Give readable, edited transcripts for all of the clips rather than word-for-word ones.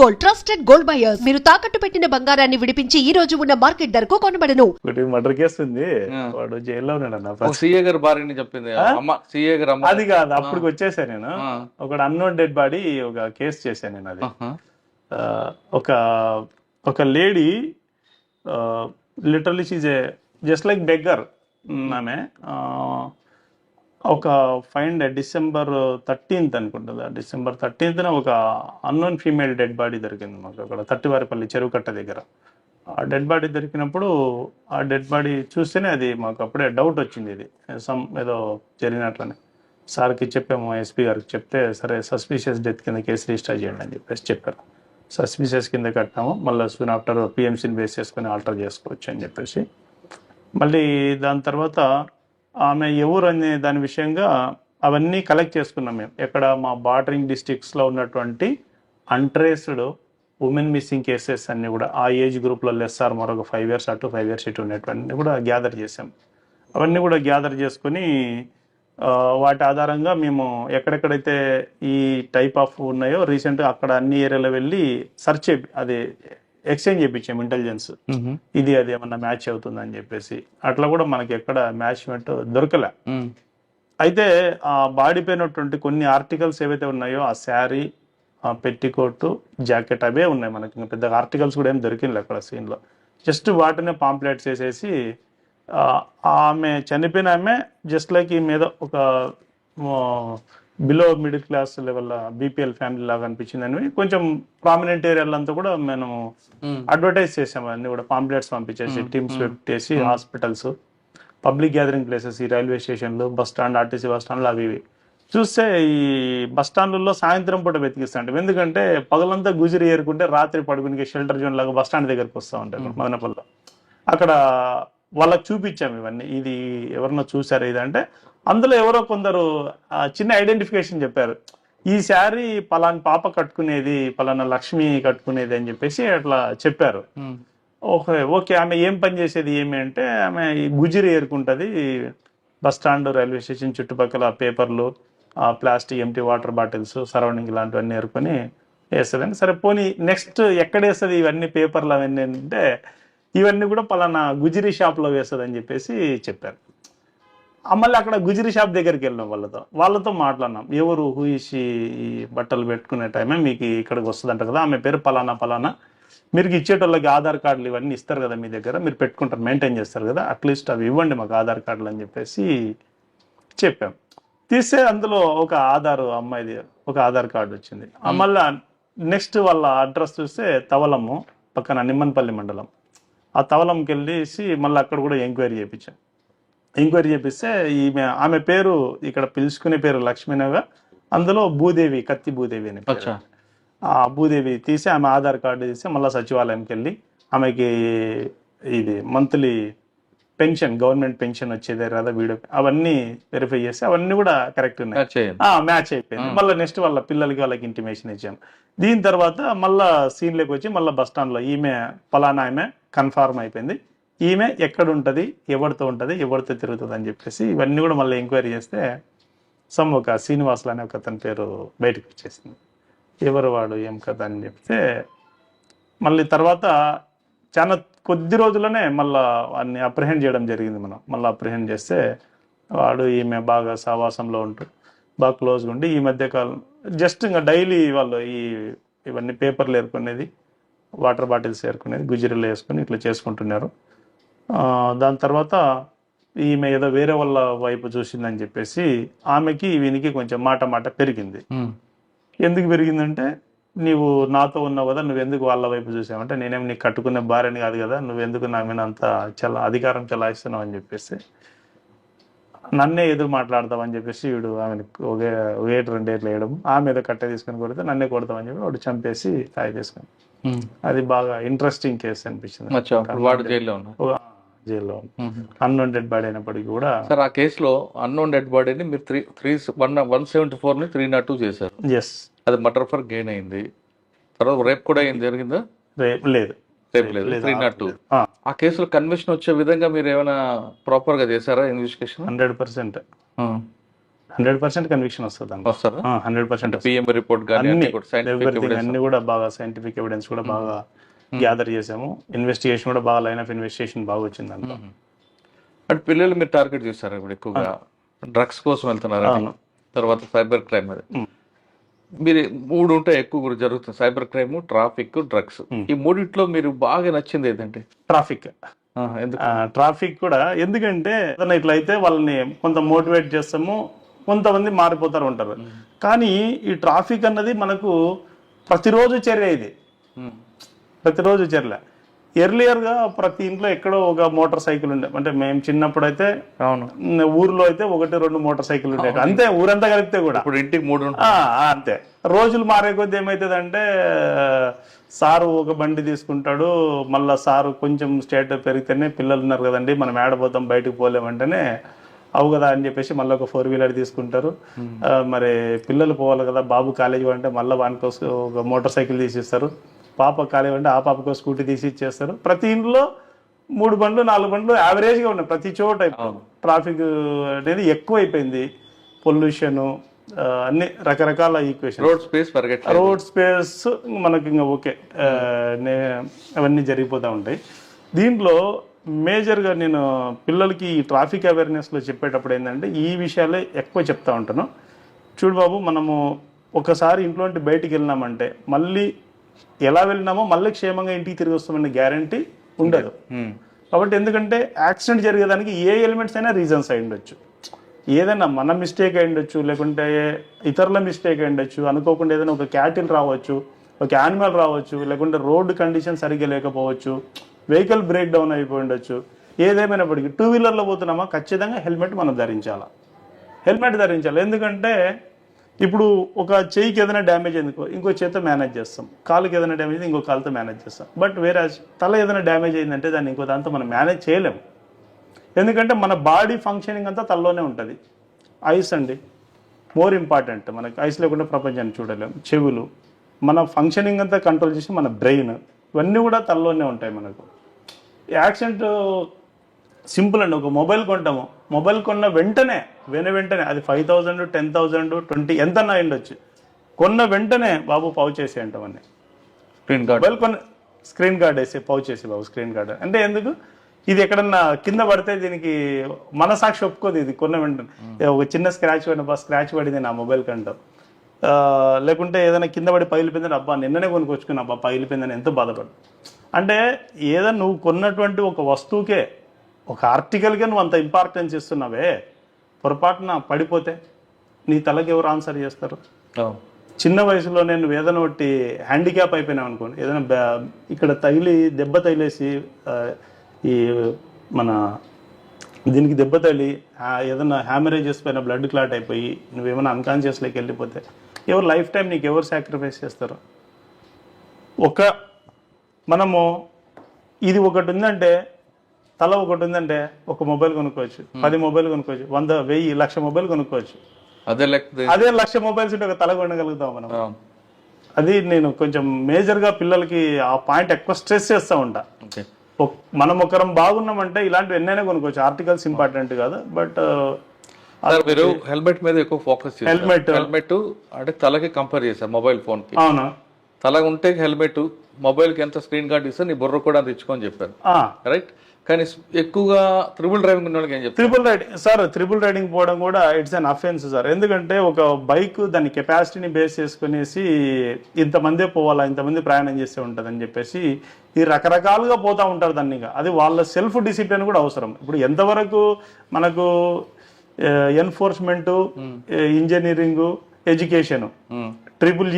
Gold, trusted gold buyers. మీరు తాకట్టు పెట్టిన బంగారాన్ని విడిపించి ఈ రోజు ఉన్న మార్కెట్ ధరకు కొనబడను. ఒకటి మర్డర్ కేసు ఉంది, ఆ. వాడు జైల్లో ఉన్నాడు అన్న. ఓ సీఏ గారి భార్యని చెప్పింది అమ్మ, సీఏ గారు అమ్మ. అది కాదు, అప్పటికి వచ్చేసాను నేను. ఆ. ఒక అన్నోన్ డెడ్ బాడీ ఒక కేసు చేశాను నేను. అది ఆహా. ఆ, ఒక ఒక lady literally she's a just like beggar. ఆమె ఒక డిసెంబర్ 13th అనుకుంటుందా, డిసెంబర్ 13th ఒక అన్నోన్ ఫీమేల్ డెడ్ బాడీ దొరికింది మాకు అక్కడ తట్టివారిపల్లి చెరువు కట్ట దగ్గర. ఆ డెడ్ బాడీ దొరికినప్పుడు ఆ డెడ్ బాడీ చూస్తేనే అది మాకు అప్పుడే డౌట్ వచ్చింది, ఇది ఏదో జరిగినట్లనే. సార్కి చెప్పాము, ఎస్పీ గారికి చెప్తే సరే సస్పీషియస్ డెత్ కింద కేసు రిజిస్టర్ చేయండి అని చెప్పేసి చెప్పారు. సస్పీషియస్ కింద కట్టినాము, మళ్ళీ సూన్ ఆఫ్టర్ పిఎంసీని బేస్ చేసుకొని ఆల్టర్ చేసుకోవచ్చు అని చెప్పేసి. మళ్ళీ దాని తర్వాత ఆమె ఎవరు అనే దాని విషయంగా అవన్నీ కలెక్ట్ చేసుకున్నాం మేము. ఎక్కడ మా బార్డరింగ్ డిస్ట్రిక్ట్స్లో ఉన్నటువంటి అన్ట్రేస్డ్ ఉమెన్ మిస్సింగ్ కేసెస్ అన్నీ కూడా ఆ ఏజ్ గ్రూప్లో లెస్సార్ మరొక 5 years అటు 5 years ఇటు ఉన్నటువంటి కూడా గ్యాదర్ చేసాం. అవన్నీ కూడా గ్యాదర్ చేసుకొని వాటి ఆధారంగా మేము ఎక్కడెక్కడైతే ఈ టైప్ ఆఫ్ ఉన్నాయో రీసెంట్గా అక్కడ అన్ని ఏరియాలో వెళ్ళి సర్చ్ అది ఎక్స్చేంజ్ చేయించాం ఇంటెలిజెన్స్, ఇది అది ఏమన్నా మ్యాచ్ అవుతుందని చెప్పేసి. అట్లా కూడా మనకి ఎక్కడ మ్యాచ్మెంట్ దొరకలే. అయితే ఆ బాడీ పైనటువంటి కొన్ని ఆర్టికల్స్ ఏవైతే ఉన్నాయో, ఆ శారీ, ఆ పెట్టికోట్, జాకెట్ అవే ఉన్నాయి మనకి. ఇంకా పెద్ద ఆర్టికల్స్ కూడా ఏం దొరికింది అక్కడ సీన్లో. జస్ట్ వాటినే పాంప్లెట్స్ వేసేసి ఆమె చనిపోయిన ఆమె జస్ట్ లైక్ ఈ మీద ఒక below middle class level BPL family లాగా అనిపించింది. కొంచెం ప్రామినెంట్ ఏరియాలంతా కూడా మేము అడ్వర్టైజ్ చేసాము. అన్ని కూడా పాంప్లెట్స్ పంపించేసి టీమ్స్ పెట్టేసి హాస్పిటల్స్, పబ్లిక్ గ్యాదరింగ్ ప్లేసెస్, ఈ రైల్వే స్టేషన్లు, బస్ స్టాండ్, ఆర్టీసీ బస్ స్టాండ్లు అవి ఇవి చూస్తే ఈ బస్ స్టాండ్లలో సాయంత్రం పూట వెతికిస్తాంటాం. ఎందుకంటే పగలంతా గుజరి ఏరుకుంటే రాత్రి పడుకునే షెల్టర్ జోన్ లాగా బస్ స్టాండ్ దగ్గరికి వస్తూ ఉంటాయి మదనపల్లిలో. అక్కడ వాళ్ళకి చూపించాము ఇవన్నీ, ఇది ఎవరన్నా చూసారా ఇది అంటే అందులో ఎవరో కొందరు చిన్న ఐడెంటిఫికేషన్ చెప్పారు. ఈ శారీ పలాని పాప కట్టుకునేది, పలానా లక్ష్మి కట్టుకునేది అని చెప్పేసి అట్లా చెప్పారు. ఓకే ఆమె ఏం పని చేసేది ఏమి అంటే, ఆమె ఈ గుజిరి ఏరుకుంటుంది బస్ స్టాండ్, రైల్వే స్టేషన్ చుట్టుపక్కల పేపర్లు, plastic empty water bottles, surrounding ఇలాంటివన్నీ ఏరుకొని వేస్తుందని. సరే పోనీ నెక్స్ట్ ఎక్కడ వేస్తుంది ఇవన్నీ పేపర్లు అవన్నీ అంటే, ఇవన్నీ కూడా పలానా గుజిరి షాప్లో వేస్తుంది అని చెప్పేసి చెప్పారు. మళ్ళీ అక్కడ గుజిరి షాప్ దగ్గరికి వెళ్ళినాం, వాళ్ళతో మాట్లాడినాం. ఎవరు హూయిషి ఈ బట్టలు పెట్టుకునే టైమే మీకు ఇక్కడికి వస్తుందంట కదా, ఆమె పేరు పలానా పలానా, మీరు ఇచ్చేటోళ్ళకి ఆధార్ కార్డులు ఇవన్నీ ఇస్తారు కదా మీ దగ్గర, మీరు పెట్టుకుంటారు, మెయింటైన్ చేస్తారు కదా, అట్లీస్ట్ అవి ఇవ్వండి మాకు ఆధార్ కార్డులు అని చెప్పేసి చెప్పాం. తీస్తే అందులో ఒక అమ్మాయిది ఒక ఆధార్ కార్డు వచ్చింది. మళ్ళీ నెక్స్ట్ వాళ్ళ అడ్రస్ చూస్తే తవలము పక్కన నిమ్మన్పల్లి మండలం. ఆ తవలంకి వెళ్ళేసి మళ్ళీ అక్కడ కూడా ఎంక్వైరీ చేయించాం. ఎంక్వైరీ చేపిస్తే ఆమె పేరు ఇక్కడ పిలుచుకునే పేరు లక్ష్మీనగా, అందులో భూదేవి, కత్తి భూదేవి అని పేరు. ఆ భూదేవి తీసి ఆమె ఆధార్ కార్డు తీసి మళ్ళీ సచివాలయంకి వెళ్ళి ఆమెకి ఇది మంత్లీ పెన్షన్, గవర్నమెంట్ పెన్షన్ వచ్చేదే కదా వీడియో, అవన్నీ వెరిఫై చేసి అవన్నీ కూడా కరెక్ట్ ఉన్నాయి, మ్యాచ్ అయిపోయింది. మళ్ళీ నెక్స్ట్ వాళ్ళ పిల్లలకి వాళ్ళకి ఇంటిమేషన్ ఇచ్చాం. దీని తర్వాత మళ్ళీ సీన్లోకి వచ్చి మళ్ళీ బస్ స్టాండ్లో ఈమె పలానా ఆమె కన్ఫర్మ్ అయిపోయింది, ఈమె ఎక్కడ ఉంటుంది, ఎవరితో ఉంటుంది, ఎవరితో తిరుగుతుంది అని చెప్పేసి ఇవన్నీ కూడా మళ్ళీ ఎంక్వైరీ చేస్తే ఒక శ్రీనివాసులు అనే ఒక అతని పేరు బయటకు వచ్చేసింది. ఎవరు వాడు, ఏం కదా అని చెప్తే మళ్ళీ తర్వాత చాలా కొద్ది రోజుల్లోనే మళ్ళీ వాడిని అప్రిహెండ్ చేయడం జరిగింది. మనం మళ్ళీ అప్రిహెండ్ చేస్తే వాడు ఈమె బాగా సావాసంలో ఉంటూ బాగా క్లోజ్గా ఉండి ఈ మధ్యకాలం జస్ట్ ఇంకా డైలీ వాళ్ళు ఇవన్నీ పేపర్లు ఏరుకునేది, వాటర్ బాటిల్స్ ఏరుకునేది, గుజిరీలు వేసుకొని ఇట్లా చేసుకుంటున్నారు. దాని తర్వాత ఈమె ఏదో వేరే వాళ్ళ వైపు చూసిందని చెప్పేసి ఆమెకి వీనికి కొంచెం మాట పెరిగింది. ఎందుకు పెరిగిందంటే, నీవు నాతో ఉన్నావు కదా, నువ్వెందుకు వాళ్ళ వైపు చూసావంటే, నేనేమి నీకు కట్టుకునే భార్యని కాదు కదా, నువ్వెందుకు నా మీద అంత అధికారం చలాయిస్తున్నావు అని చెప్పేసి నన్నే ఎదురు మాట్లాడతావని చెప్పేసి వీడు ఆమెను ఒకే 2 ఏళ్ళు వేయడం, ఆమె ఏదో కట్టె తీసుకొని కొడితే నన్నే కొడతామని చెప్పి వాడు చంపేసి తాయి తీసుకొని. అది బాగా ఇంట్రెస్టింగ్ కేసు అనిపించింది. జైల్లో అన్నోన్ డెడ్ బాడీ అయినప్పటికీ కూడా. సార్ ఆ కేసులో అన్నోన్ డెడ్ బాడీని మీరు 174 ని 302 చేశారు. ఎస్, అది మర్డర్ ఫర్ గెయిన్ అయింది. తర్వాత రేప్ కూడా జరిగిందా? రేప్ లేదు. 302. ఆ కేసులో కన్విక్షన్ వచ్చే విధంగా మీరు ఏమైనా ప్రాపర్ గా చేశారా ఇన్వెస్టిగేషన్? 100%. 100% కన్విక్షన్ వస్తుంది అండి. వస్తుందా? 100% పిఎం రిపోర్ట్ కానీ అన్ని అన్ని కూడా scientific everything evidence. అన్ని కూడా బాగా సైంటిఫిక్ ఎవిడెన్స్ కూడా బాగా గ్యాదర్ చేసాము. ఇన్వెస్టిగేషన్ కూడా బాగా లైన్ ఆఫ్ ఇన్వెస్టిగేషన్ బాగా వచ్చింది అంట. అంటే పిల్లలు మీరు టార్గెట్ చేస్తారు ఇప్పుడు ఎక్కువగా డ్రగ్స్ కోసం వెళ్తున్నారు, తర్వాత సైబర్ క్రైమ్ అది. మీరు 3 ఉంటాయి ఎక్కువ కూడా జరుగుతుంది, సైబర్ క్రైమ్, ట్రాఫిక్, డ్రగ్స్. ఈ మూడిట్లో మీరు బాగా నచ్చింది ఏదంటే? ట్రాఫిక్. ఎందుకు? ట్రాఫిక్ కూడా ఎందుకంటే ఏదైనా ఇట్లా అయితే వాళ్ళని కొంత మోటివేట్ చేస్తాము, కొంతమంది మారిపోతారు ఉంటారు. కానీ ఈ ట్రాఫిక్ అన్నది మనకు ప్రతిరోజు చర్య, ఇది ప్రతిరోజు చర్య. ఎర్లియర్గా ప్రతి ఇంట్లో ఎక్కడో ఒక మోటార్ సైకిల్ ఉండే, అంటే మేము చిన్నప్పుడు అయితే అవును ఊర్లో అయితే 1-2 మోటార్ సైకిల్ ఉండేవి అంతే, ఊరంతా కలిపితే కూడా. ఇప్పుడు ఇంటికి 3 అంతే. రోజులు మారే కొద్ది ఏమవుతుంది అంటే సారు ఒక బండి తీసుకుంటాడు, మళ్ళీ సారు కొంచెం స్టేట్ పెరిగితేనే పిల్లలు ఉన్నారు కదండి మనం ఏడపోతాం బయటకు పోలేమంటేనే అవు కదా అని చెప్పేసి మళ్ళీ ఒక 4-వీలర్ తీసుకుంటారు. మరి పిల్లలు పోవాలి కదా, బాబు కాలేజీ అంటే మళ్ళీ వానికోసం ఒక మోటార్ సైకిల్ తీసిస్తారు, పాప కాలేజీ అంటే ఆ పాపకు స్కూటీ తీసి ఇచ్చేస్తారు. ప్రతి ఇంట్లో 3 బండ్లు 4 బండ్లు యావరేజ్గా ఉన్నాయి ప్రతి చోట. ట్రాఫిక్ అనేది ఎక్కువ అయిపోయింది, పొల్యూషన్, అన్ని రకరకాల ఈక్వేషన్. రోడ్ స్పేస్ మనకి ఇంకా ఓకే, అవన్నీ జరిగిపోతూ ఉంటాయి. దీంట్లో మేజర్గా నేను పిల్లలకి ఈ ట్రాఫిక్ అవేర్నెస్లో చెప్పేటప్పుడు ఏంటంటే ఈ విషయాలే ఎక్కువ చెప్తా ఉంటాను. చూడు బాబు, మనము ఒకసారి ఇంట్లో నుండి బయటికి వెళ్ళినామంటే మళ్ళీ ఎలా వెళ్ళినామో మళ్ళీ క్షేమంగా ఇంటికి తిరిగి వస్తామనే గ్యారంటీ ఉండదు. కాబట్టి ఎందుకంటే యాక్సిడెంట్ జరిగేదానికి ఏ ఎలిమెంట్స్ అయినా రీజన్స్ అయి ఉండొచ్చు, ఏదైనా మన మిస్టేక్ అయి ఉండొచ్చు, లేకుంటే ఇతరుల మిస్టేక్ అయి ఉండొచ్చు, అనుకోకుండా ఏదైనా ఒక క్యాటిల్ రావచ్చు, ఒక యానిమల్ రావచ్చు, లేకుంటే రోడ్డు కండిషన్ సరిగ్గా లేకపోవచ్చు, వెహికల్ బ్రేక్ డౌన్ అయిపోయి ఉండొచ్చు. ఏదేమైనప్పటికీ 2-వీలర్లో పోతున్నామా ఖచ్చితంగా హెల్మెట్ మనం ధరించాలి. హెల్మెట్ ధరించాలి ఎందుకంటే ఇప్పుడు ఒక చెయ్యికి ఏదైనా డ్యామేజ్ ఎందుకో ఇంకో చేతితో మేనేజ్ చేస్తాం, కాలుకి ఏదైనా డ్యామేజ్ అయితే ఇంకో కాలుతో మేనేజ్ చేస్తాం. బట్ వేరే తల ఏదైనా డ్యామేజ్ అయిందంటే దాన్ని ఇంకో దాంతో మనం మేనేజ్ చేయలేము. ఎందుకంటే మన బాడీ ఫంక్షనింగ్ అంతా తలలోనే ఉంటుంది. ఐస్ అండి మోర్ ఇంపార్టెంట్, మనకి ఐస్ లేకుండా ప్రపంచాన్ని చూడలేము. చెవులు, మన ఫంక్షనింగ్ అంతా కంట్రోల్ చేసి మన బ్రెయిన్, ఇవన్నీ కూడా తలలోనే ఉంటాయి మనకు. యాక్సిడెంట్ సింపుల్ అండి, ఒక మొబైల్ కొంటాము, మొబైల్ కొన్న వెంటనే అది 5,000, 10,000, 20 ఎంత అయ్యిండొచ్చు, కొన్న వెంటనే బాబు పౌచ్ చేసి అంటామని, మొబైల్ కొన్న స్క్రీన్ గార్డ్ వేసి పౌచ్ చేసి బాబు స్క్రీన్ గార్డ్ అంటే ఎందుకు, ఇది ఎక్కడన్నా కింద పడితే దీనికి మనసాక్షి ఒప్పుకోదు. ఇది కొన్న వెంటనే ఒక చిన్న స్క్రాచ్ పడింది నా మొబైల్ కంటాం, లేకుంటే ఏదైనా కింద పడి పగిలిపోయిందని అబ్బా నిన్ననే కొనుక్కొచ్చుకుని అబ్బా పగిలిపోయిందని ఎంతో బాధపడు. అంటే ఏదైనా నువ్వు కొన్నటువంటి ఒక వస్తువుకే, ఒక ఆర్టికల్కే నువ్వు అంత ఇంపార్టెన్స్ ఇస్తున్నావే, పొరపాటున పడిపోతే నీ తలకి ఎవరు ఆన్సర్ చేస్తారు? చిన్న వయసులోనే నువ్వు ఏదైనా ఒకటి హ్యాండిక్యాప్ అయిపోయినావు అనుకోండి, ఏదైనా ఇక్కడ దెబ్బ తగిలేసి ఈ మన దీనికి దెబ్బ తగిలి ఏదైనా హ్యామరేజెస్ పైన బ్లడ్ క్లాట్ అయిపోయి నువ్వేమైనా అన్కాన్షియస్లోకి వెళ్ళిపోతే ఎవరు లైఫ్ టైం నీకు ఎవరు సాక్రిఫైస్ చేస్తారు? మనము ఇది ఒకటి ఉందంటే, తల ఒకటి ఉందంటే ఒక మొబైల్ కొనుక్కోవచ్చు, 10 మొబైల్ కొనుక్కోవచ్చు, 100, 1000, 1,00,000 మొబైల్ కొనుక్కోవచ్చు. అదే 1,00,000 మొబైల్స్ ఉంటే ఒక తల కొనగలుగుతాం మనం. అది నేను కొంచెం మేజర్గా పిల్లలకి ఆ పాయింట్ ఎక్కువ స్ట్రెస్ చేస్తూ ఉంటా. మనం ఒకరం బాగున్నామంటే ఇలాంటివి ఎన్నైనా కొనుక్కోవచ్చు, ఆర్టికల్స్ ఇంపార్టెంట్ కాదు. బట్ మీరు హెల్మెట్ మీద ఎక్కువ ఫోకస్ చేస్తారు. హెల్మెట్ అంటే తలకి కంపేర్ చేశారు మొబైల్ ఫోన్ కి. అవునా, తల ఉంటే హెల్మెట్, మొబైల్ కి ఎంత స్క్రీన్ గార్డ్ ఇస్తే నీ బుర్ర కూడా తెచ్చుకొని చెప్పారు, రైట్? కానీ ఎక్కువగా త్రిబుల్ డ్రైవింగ్ ఉన్న వాళ్ళకి ఏం చెప్తారు? త్రిబుల్ రైడింగ్ పోవడం కూడా ఇట్స్ అన్ అఫెన్స్ సార్. ఎందుకంటే ఒక బైక్ దాని కెపాసిటీని బేస్ చేసుకునేసి ఇంతమందే పోవాలా, ఇంతమంది ప్రయాణం చేస్తే ఉంటుంది అని చెప్పేసి ఈ రకరకాలుగా పోతూ ఉంటారు దాన్ని. అది వాళ్ళ సెల్ఫ్ డిసిప్లిన్ కూడా అవసరం. ఇప్పుడు ఎంతవరకు మనకు enforcement, engineering, education, triple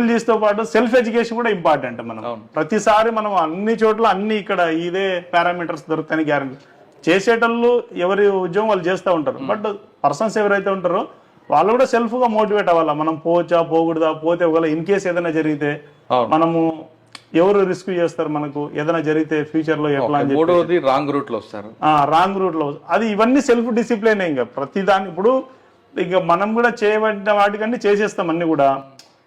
Gs తో పాటు సెల్ఫ్ ఎడ్యుకేషన్ కూడా ఇంపార్టెంట్. మనం ప్రతిసారి మనం అన్ని చోట్ల ఇక్కడ ఇదే పారామీటర్స్ దొరుకుతాయని గ్యారంటీ. చేసేటోళ్ళు ఎవరి ఉద్యోగం వాళ్ళు చేస్తూ ఉంటారు, బట్ పర్సన్స్ ఎవరైతే ఉంటారో వాళ్ళు కూడా సెల్ఫ్ గా మోటివేట్ అవ్వాలా. మనం పోవచ్చా, పోకూడదా, పోతే ఒకవేళ ఇన్ కేసు ఏదైనా జరిగితే మనము ఎవరు రిస్క్ చేస్తారు, మనకు ఏదైనా జరిగితే ఫ్యూచర్ లో ఎట్లా అని చెప్పి రాంగ్ రూట్ లో వస్తారు. రాంగ్ రూట్ లో అది ఇవన్నీ సెల్ఫ్ డిసిప్లిన్. ఇంకా ప్రతిదాని ఇప్పుడు ఇక మనం కూడా చేయబడిన వాటికన్నీ చేసేస్తాం అన్ని కూడా.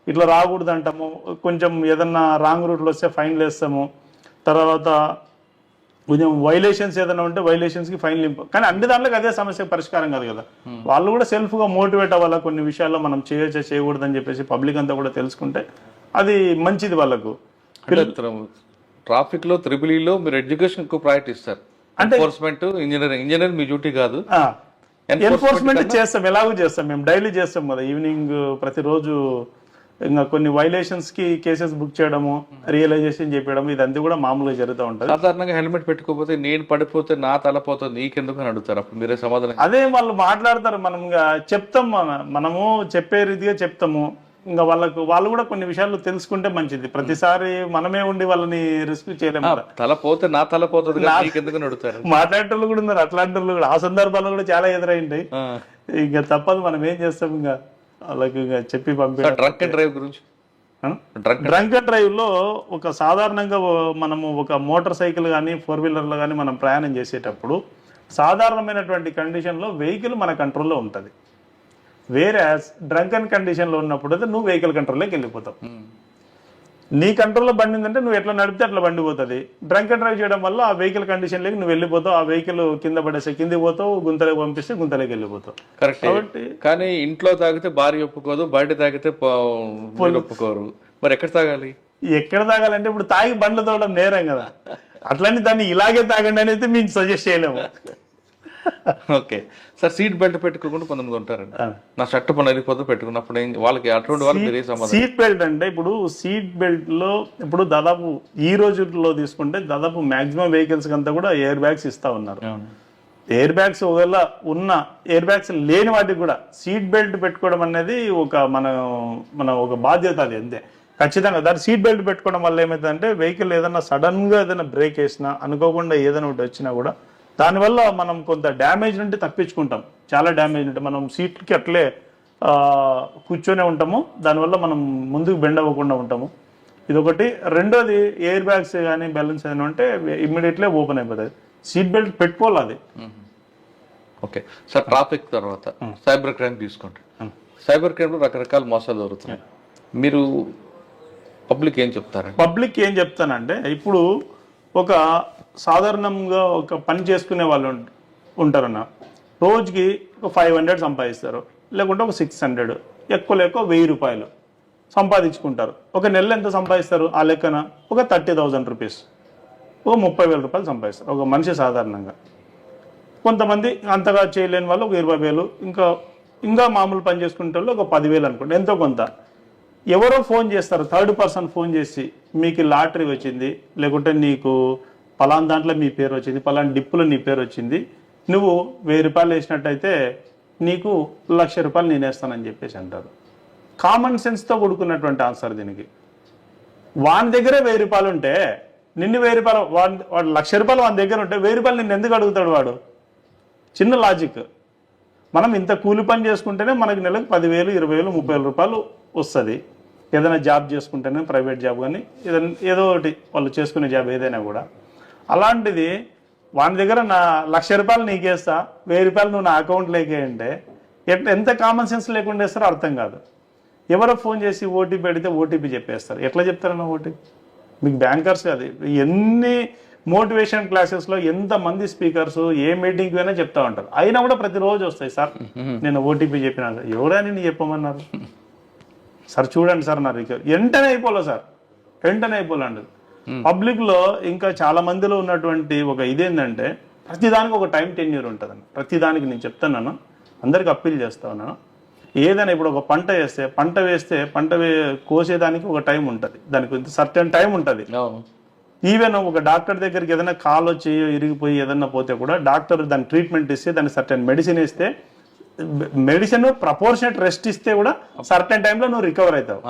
ఇట్లా రాకూడదు అంటాము, కొంచెం ఏదన్నా రాంగ్ రూట్లో వస్తే ఫైన్లు వేస్తాము. తర్వాత కొంచెం వైలేషన్స్ ఏదైనా ఉంటే వైలేషన్స్కి ఫైన్ కానీ అన్ని దాంట్లోకి అదే సమస్య పరిష్కారం కాదు కదా. వాళ్ళు కూడా సెల్ఫ్గా మోటివేట్ అవ్వాలా, కొన్ని విషయాల్లో మనం చేయొచ్చా చేయకూడదని చెప్పేసి పబ్లిక్ అంతా కూడా తెలుసుకుంటే అది మంచిది వాళ్ళకు. ట్రాఫిక్ లో త్రిబులీలో మీరు ఎడ్యుకేషన్ ఎక్కువ ప్రయారిటీ ఇస్తారు, అంటే ఎన్ఫోర్స్మెంట్ ఇంజనీరింగ్ మీ డ్యూటీ కాదు. ఎన్ఫోర్స్మెంట్ చేస్తాం, ఎలాగో చేస్తాం, మేము డైలీ చేస్తాం కదా. ఈవినింగ్ ప్రతిరోజు ఇంకా కొన్ని వైలేషన్స్ కి కేసెస్ బుక్ చేయడము, రియలైజేషన్ చేయడం, ఇదంతా కూడా మామూలుగా జరుగుతూ ఉంటుంది. సాధారణంగా హెల్మెట్ పెట్టుకోకపోతే నేను పడిపోతే నా తల పోతుంది నీకెందుకు అని అడుగుతారు, అప్పుడు మీరే సమాధానం? అదే వాళ్ళు మాట్లాడతారు, మనం ఇంకా చెప్తాం, మనము చెప్పే రీతిగా చెప్తాము. ఇంకా వాళ్ళు కూడా కొన్ని విషయాలు తెలుసుకుంటే మంచిది. ప్రతిసారి మనమే ఉండి వాళ్ళని రిస్క్ చేయలేము. తల పోతే నా తల పోతుంది నీకెందుకు అని అడుగుతారు. మాట్లాడేటోళ్ళు కూడా ఉన్నారు, అట్లాంటి వాళ్ళు కూడా ఆ సందర్భాల్లో కూడా చాలా ఎదురైంటాయి. ఇంకా తప్పదు, మనం ఏం చేస్తాం, ఇంకా వాళ్ళకి చెప్పి పంపి. డ్రంక్ అండ్ డ్రైవ్ గురించి, డ్రంక్ అండ్ డ్రైవ్ లో ఒక సాధారణంగా మనము ఒక మోటార్ సైకిల్ కానీ 4-వీలర్లో కానీ మనం ప్రయాణం చేసేటప్పుడు సాధారణమైనటువంటి కండిషన్లో వెహికల్ మన కంట్రోల్లో ఉంటుంది. వేరే డ్రంక్ అండ్ కండిషన్లో ఉన్నప్పుడు అయితే నువ్వు వెహికల్ కంట్రోల్లోకి వెళ్ళిపోతావు. నీ కంట్రోల్లో బండి ఉందంటే నువ్వు ఎట్లా నడిపితే అట్లా బండి పోతుంది. డ్రంక్ అండ్ డ్రైవ్ చేయడం వల్ల ఆ వెహికల్ కండిషన్లోకి నువ్వు వెళ్ళిపోతావు, ఆ వెహికల్ కింద పడేస్తే కిందికి పోతావు, గుంతలోకి పంపిస్తే గుంతలోకి వెళ్ళిపోతావు. కరెక్ట్. కాబట్టి కానీ ఇంట్లో తాగితే భార్య ఒప్పుకోదు, బయట తాగితే ఒప్పుకోరు, మరి ఎక్కడ తాగాలి? ఎక్కడ తాగాలంటే ఇప్పుడు తాగి బండ్లు తోవడం నేరం కదా. అట్లని దాన్ని ఇలాగే తాగండి అనేది మేము సజెస్ట్ చేయలేము. ఓకే సార్, సీట్ బెల్ట్ పెట్టుకోకుండా కొంతమంది ఉంటారండి, నా షర్ట్ పని వెళ్ళిపోతే పెట్టుకున్నప్పుడు వాళ్ళకి అటువంటి వాళ్ళు మీరే సమాధానం? సీట్ బెల్ట్ అంటే ఇప్పుడు సీట్ బెల్ట్ లో ఇప్పుడు దాదాపు ఈ రోజుల్లో తీసుకుంటే దాదాపు మాక్సిమం వెహికల్స్ అంతా కూడా ఎయిర్ బ్యాగ్స్ ఇస్తా ఉన్నారు. ఎయిర్ బ్యాగ్స్ ఒకవేళ ఉన్న ఎయిర్ బ్యాగ్స్ లేని వాటికి కూడా సీట్ బెల్ట్ పెట్టుకోవడం అనేది మన ఒక బాధ్యత, అది అంతే ఖచ్చితంగా. దాని సీట్ బెల్ట్ పెట్టుకోవడం వల్ల ఏమవుతుందంటే వెహికల్ ఏదైనా సడన్ గా ఏదైనా బ్రేక్ వేసినా, అనుకోకుండా ఏదైనా ఒకటి వచ్చినా కూడా దానివల్ల మనం కొంత డ్యామేజ్ నుండి తప్పించుకుంటాం. చాలా డ్యామేజ్ ఉంటే మనం సీట్కి అట్లే కూర్చొనే ఉంటాము, దానివల్ల మనం ముందుకు బెండ్ అవ్వకుండా ఉంటాము. ఇదొకటి. రెండోది, ఎయిర్ బ్యాగ్స్ కానీ బ్యాలెన్స్ ఏదైనా ఉంటే ఇమ్మీడియట్లీ ఓపెన్ అయిపోతుంది. సీట్ బెల్ట్ పెట్టుకోవాలి అది. ఓకే సార్, ట్రాఫిక్ తర్వాత సైబర్ క్రైమ్ తీసుకోండి. సైబర్ క్రైమ్లో రకరకాల మోసాలు జరుగుతున్నాయి. మీరు పబ్లిక్ ఏం చెప్తారు? పబ్లిక్ ఏం చెప్తానంటే, ఇప్పుడు ఒక సాధారణంగా ఒక పని చేసుకునే వాళ్ళు ఉంటారన్న, రోజుకి ఒక 500 సంపాదిస్తారు, లేకుంటే ఒక 600, ఎక్కువ 1000 రూపాయలు సంపాదించుకుంటారు. ఒక నెల ఎంత సంపాదిస్తారు ఆ లెక్కన? ఒక 30,000 రూపీస్, ఒక 30,000 రూపాయలు సంపాదిస్తారు ఒక మనిషి సాధారణంగా. కొంతమంది అంతగా చేయలేని వాళ్ళు ఒక 20,000, ఇంకా మామూలు పని చేసుకునే వాళ్ళు ఒక 10,000 అనుకోండి, ఎంతో కొంత. ఎవరో ఫోన్ చేస్తారు, థర్డ్ పర్సన్ ఫోన్ చేసి, మీకు లాటరీ వచ్చింది, లేకుంటే నీకు పలానా దాంట్లో మీ పేరు వచ్చింది, పలానా డిప్పులో నీ పేరు వచ్చింది, నువ్వు 1000 రూపాయలు వేసినట్టయితే నీకు 1,00,000 రూపాయలు నేను వేస్తానని చెప్పేసి అంటారు. కామన్ సెన్స్తో కూడుకున్నటువంటి ఆన్సర్ దీనికి. వాని దగ్గరే 1000 రూపాయలు ఉంటే నిన్ను 1000 రూపాయలు, వాడు 1,00,000 రూపాయలు వాని దగ్గర ఉంటే 1000 రూపాయలు నిన్ను ఎందుకు అడుగుతాడు వాడు? చిన్న లాజిక్. మనం ఇంత కూలి పని చేసుకుంటేనే మనకి నెలకు 10,000, 20,000, 30,000 రూపాయలు వస్తుంది. ఏదైనా జాబ్ చేసుకుంటేనే, ప్రైవేట్ జాబ్ కానీ ఏదో ఒకటి వాళ్ళు చేసుకునే జాబ్ ఏదైనా కూడా. అలాంటిది వాని దగ్గర నా 1,00,000 రూపాయలు నీకేస్తా, 1000 రూపాయలు నువ్వు నా అకౌంట్లోకి అంటే ఎంత కామన్ సెన్స్ లేకుండా వేస్తారో అర్థం కాదు. ఎవరో ఫోన్ చేసి ఓటీపీ పెడితే ఓటీపీ చెప్పేస్తారు. ఎట్లా చెప్తారన్న ఓటీపీ? మీకు బ్యాంకర్స్ కాదు, ఎన్ని మోటివేషన్ క్లాసెస్లో ఎంతమంది స్పీకర్స్ ఏ మీటింగ్కి అయినా చెప్తా ఉంటారు, అయినా కూడా ప్రతిరోజు వస్తాయి, సార్ నేను ఓటీపీ చెప్పినా. ఎవరైనా నేను చెప్పమన్నారు సార్, చూడండి సార్ నా రికవరీ వెంటనే అయిపోలే సార్, వెంటనే అయిపోలేండి. పబ్లిక్ లో ఇంకా చాలా మందిలో ఉన్నటువంటి ఒక ఇదేంటంటే, ప్రతిదానికి ఒక టైం టెన్యూర్ ఉంటుందండి. ప్రతిదానికి నేను చెప్తున్నాను, అందరికి అప్పీల్ చేస్తా ఉన్నాను. ఏదైనా ఇప్పుడు ఒక పంట వేస్తే కోసేదానికి ఒక టైం ఉంటుంది, దానికి సర్టెన్ టైం ఉంటుంది. ఈవెన్ ఒక డాక్టర్ దగ్గరికి ఏదైనా కాలు వచ్చి ఇరిగిపోయి ఏదైనా పోతే కూడా డాక్టర్ దాని ట్రీట్మెంట్ ఇస్తే, దానికి సర్టెన్ మెడిసిన్ ఇస్తే, మెడిసిన్ ప్రపోర్షనేట్ రెస్ట్ ఇస్తే కూడా సర్టెన్ టైంలో నువ్వు రికవర్ అవుతావు.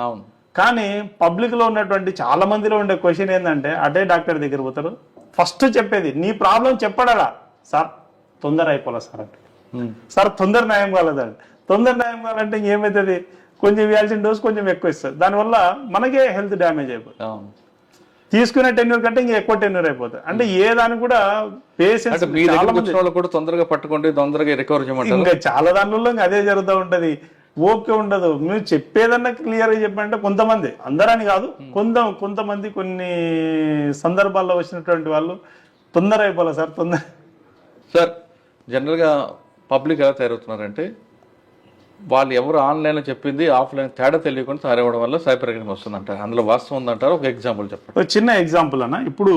కానీ పబ్లిక్ లో ఉన్నటువంటి చాలా మందిలో ఉండే క్వశ్చన్ ఏంటంటే, అదే డాక్టర్ దగ్గర పోతారు, ఫస్ట్ చెప్పేది నీ ప్రాబ్లం చెప్పడా, సార్ తొందర అయిపోలే సార్ అంటే, సార్ తొందర న్యాయం కాలేదండి. తొందర న్యాయం కావాలంటే ఇంకేమవుతుంది, కొంచెం ఇవ్వాల్సిన డోస్ కొంచెం ఎక్కువ ఇస్తుంది, దానివల్ల మనకే హెల్త్ డ్యామేజ్ అయిపోతుంది. తీసుకునే టెన్యూర్ కంటే ఇంకా ఎక్కువ టెన్యూర్ అయిపోతుంది. అంటే ఏ దానికి కూడా పేషెన్స్ కూడా తొందరగా పట్టుకుంటే తొందరగా రికవర్ చేయమంటారు. ఇంకా చాలా దానిలో అదే జరుగుతూ ఉంటది, ఓకే ఉండదు. మీరు చెప్పేదన్నా క్లియర్ గా చెప్పంటే కొంతమంది, అందరని కాదు, కొంతమంది కొన్ని సందర్భాల్లో వచ్చినటువంటి వాళ్ళు తొందర అయిపోలే సార్ సార్ జనరల్గా పబ్లిక్ ఎలా తయారవుతున్నారంటే వాళ్ళు ఎవరు ఆన్లైన్లో చెప్పింది ఆఫ్లైన్ తేడా తెలియకుండా తయారవడం వల్ల సైబర్ క్రైమ్ వస్తుందంటారు. అందులో వాస్తవం ఉందంటారు. ఒక ఎగ్జాంపుల్ చెప్పండి. ఒక చిన్న ఎగ్జాంపుల్ అన్న, ఇప్పుడు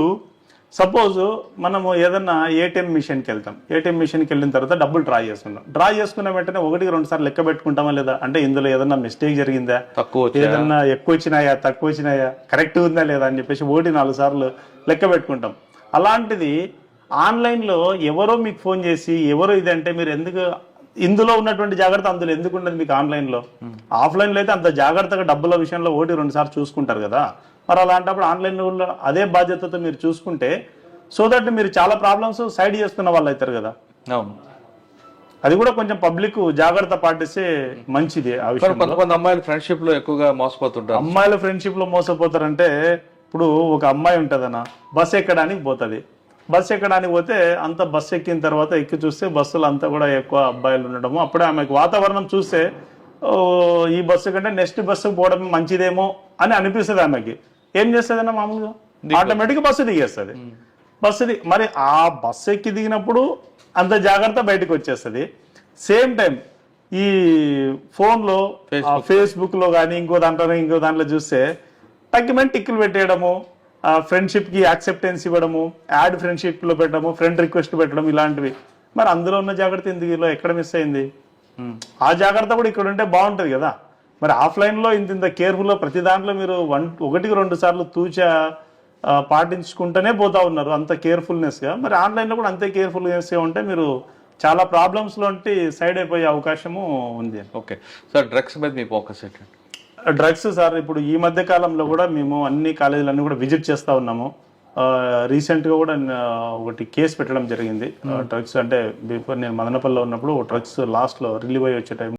సపోజ్ మనము ఏదన్నా ఏటీఎం మిషన్కి వెళ్తాం. ఏటీఎం మిషన్కి వెళ్ళిన తర్వాత డబ్బులు డ్రా చేసుకుంటాం. డ్రా చేసుకున్న వెంటనే 1-2 సార్లు లెక్క పెట్టుకుంటామా లేదా, అంటే ఇందులో ఏదన్నా మిస్టేక్ జరిగిందా, తక్కువ వచ్చాయా? ఏదన్నా ఎక్కువ వచ్చినాయా తక్కువ వచ్చినాయా కరెక్ట్ ఉందా లేదా అని చెప్పేసి 1-4 సార్లు లెక్క పెట్టుకుంటాం. అలాంటిది ఆన్లైన్లో ఎవరో మీకు ఫోన్ చేసి ఎవరో ఇది అంటే మీరు ఎందుకు ఇందులో ఉన్నటువంటి జాగ్రత్త అందులో ఎందుకు ఉండదు మీకు ఆన్లైన్లో? ఆఫ్లైన్లో అయితే అంత జాగ్రత్తగా డబ్బుల విషయంలో 1-2 సార్లు చూసుకుంటారు కదా. మరి అలాంటప్పుడు ఆన్లైన్లో అదే బాధ్యతతో మీరు చూసుకుంటే సో దట్ మీరు చాలా ప్రాబ్లమ్స్ సైడ్ చేసుకున్న వాళ్ళు అవుతారు కదా. అవును, అది కూడా కొంచెం పబ్లిక్ జాగ్రత్త పాటిస్తే మంచిది. ఆ విషయం కొంతమంది అమ్మాయిలు ఫ్రెండ్షిప్ లో ఎక్కువగా మోసపోతుంటారు. అమ్మాయిల ఫ్రెండ్షిప్ లో మోసపోతారంటే, ఇప్పుడు ఒక అమ్మాయి ఉంటుందన్న, బస్ ఎక్కడానికి పోతుంది. బస్ ఎక్కడానికి పోతే అంత బస్సు ఎక్కిన తర్వాత ఎక్కి చూస్తే బస్సులు అంతా కూడా ఎక్కువ అబ్బాయిలు ఉండడము. అప్పుడే ఆమెకు వాతావరణం చూస్తే ఈ బస్సు కంటే నెక్స్ట్ బస్సుకు పోవడం మంచిదేమో అని అనిపిస్తుంది ఆమెకి. ఏం చేస్తుందన్న, మామూలుగా ఆటోమేటిక్గా బస్సు దిగేస్తుంది. మరి ఆ బస్సు ఎక్కి దిగినప్పుడు అంత జాగ్రత్త బయటకు వచ్చేస్తుంది. సేమ్ టైం ఈ ఫోన్లో ఫేస్బుక్లో కానీ ఇంకో దాంట్లో చూస్తే తగ్గిమని టిక్కులు పెట్టేయడము, ఫ్రెండ్షిప్కి యాక్సెప్టెన్స్ ఇవ్వడము, యాడ్ ఫ్రెండ్షిప్లో పెట్టడము, ఫ్రెండ్ రిక్వెస్ట్ పెట్టడం, ఇలాంటివి. మరి అందులో ఉన్న జాగ్రత్త ఎందుకు ఇలా ఎక్కడ మిస్ అయింది? ఆ జాగ్రత్త కూడా ఇక్కడ ఉంటే బాగుంటుంది కదా. మరి ఆఫ్లైన్లో ఇంత కేర్ఫుల్గా ప్రతి దాంట్లో మీరు 1-2 సార్లు పాటించుకుంటూనే పోతా ఉన్నారు అంత కేర్ఫుల్నెస్గా. మరి ఆన్లైన్లో కూడా అంతే కేర్ఫుల్నెస్గా ఉంటే మీరు చాలా ప్రాబ్లమ్స్లో సైడ్ అయిపోయే అవకాశము ఉంది. ఓకే సార్, డ్రగ్స్ మీద మీ ఫోకస్ ఏంటంటే? డ్రగ్స్ సార్, ఇప్పుడు ఈ మధ్య కాలంలో కూడా మేము అన్ని కాలేజీలన్నీ కూడా విజిట్ చేస్తూ ఉన్నాము. రీసెంట్గా కూడా ఒకటి కేసు పెట్టడం జరిగింది. డ్రగ్స్ అంటే బిఫోర్ నేను మదనపల్లిలో ఉన్నప్పుడు డ్రగ్స్ లాస్ట్లో రిలీవ్ అయ్యి వచ్చే టైం